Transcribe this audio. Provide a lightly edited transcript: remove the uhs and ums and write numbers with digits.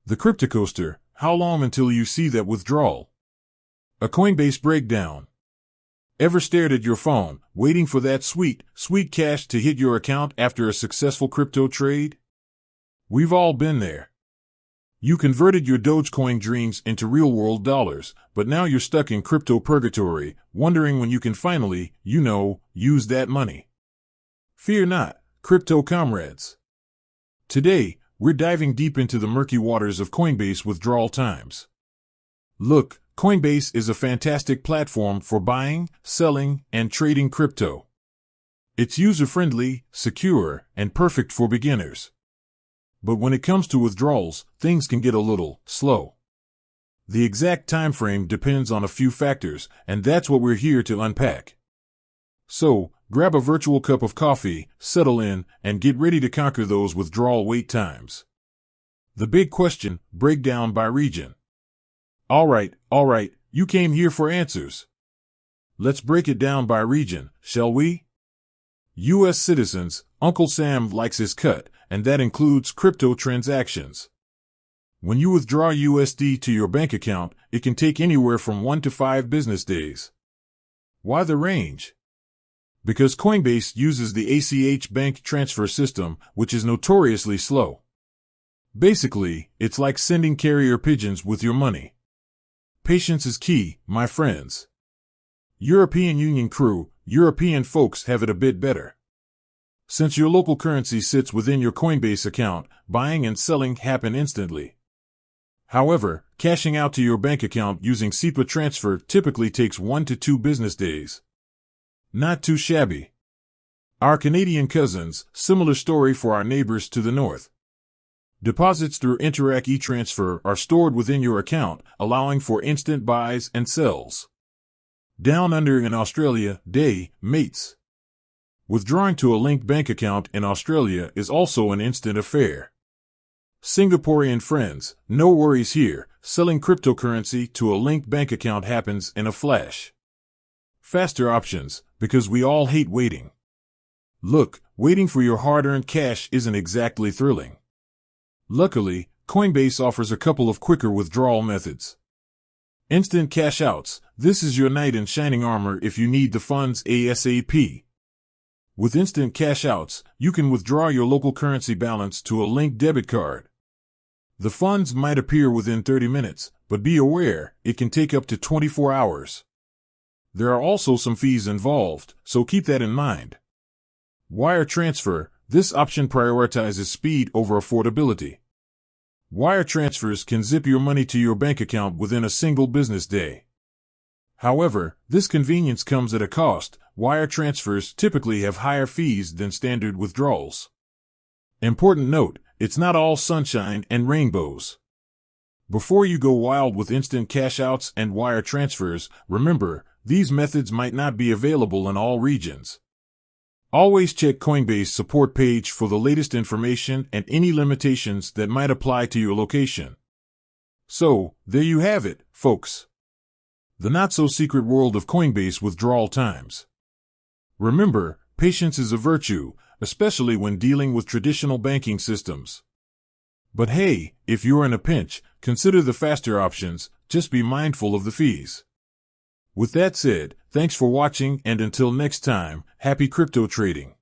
The Cryptocoaster, how long until you see that withdrawal? A Coinbase breakdown. Ever stared at your phone, waiting for that sweet cash to hit your account after a successful crypto trade? We've all been there. You converted your Dogecoin dreams into real-world dollars, but now you're stuck in crypto purgatory, wondering when you can finally, use that money. Fear not, crypto comrades. Today, we're diving deep into the murky waters of Coinbase withdrawal times. Look, Coinbase is a fantastic platform for buying, selling, and trading crypto. It's user-friendly, secure, and perfect for beginners. But when it comes to withdrawals, things can get a little slow. The exact time frame depends on a few factors, and that's what we're here to unpack. So, grab a virtual cup of coffee, settle in, and get ready to conquer those withdrawal wait times. The big question, breakdown by region. All right, you came here for answers. Let's break it down by region, shall we? U.S. citizens, Uncle Sam likes his cut, and that includes crypto transactions. When you withdraw USD to your bank account, it can take anywhere from 1 to 5 business days. Why the range? Because Coinbase uses the ACH bank transfer system, which is notoriously slow. Basically, it's like sending carrier pigeons with your money. Patience is key, my friends. European Union crew, European folks have it a bit better. Since your local currency sits within your Coinbase account, buying and selling happen instantly. However, cashing out to your bank account using SEPA transfer typically takes 1 to 2 business days. Not too shabby. Our Canadian cousins, similar story for our neighbors to the north. Deposits through Interac e-transfer are stored within your account, allowing for instant buys and sells. Down under in Australia, mates. Withdrawing to a linked bank account in Australia is also an instant affair. Singaporean friends, no worries here, selling cryptocurrency to a linked bank account happens in a flash. Faster options, because we all hate waiting. Look, waiting for your hard-earned cash isn't exactly thrilling. Luckily, Coinbase offers a couple of quicker withdrawal methods. Instant cash outs, this is your knight in shining armor if you need the funds ASAP. With instant cash outs, you can withdraw your local currency balance to a linked debit card. The funds might appear within 30 minutes, but be aware, it can take up to 24 hours. There are also some fees involved, so keep that in mind. Wire transfer, this option prioritizes speed over affordability. Wire transfers can zip your money to your bank account within a single business day. However, this convenience comes at a cost. Wire transfers typically have higher fees than standard withdrawals. Important note, it's not all sunshine and rainbows. Before you go wild with instant cash outs and wire transfers, remember, these methods might not be available in all regions. Always check Coinbase support page for the latest information and any limitations that might apply to your location. So, there you have it, folks. The not-so-secret world of Coinbase withdrawal times. Remember, patience is a virtue, especially when dealing with traditional banking systems. But hey, if you're in a pinch, consider the faster options, just be mindful of the fees. With that said, thanks for watching and until next time, happy crypto trading.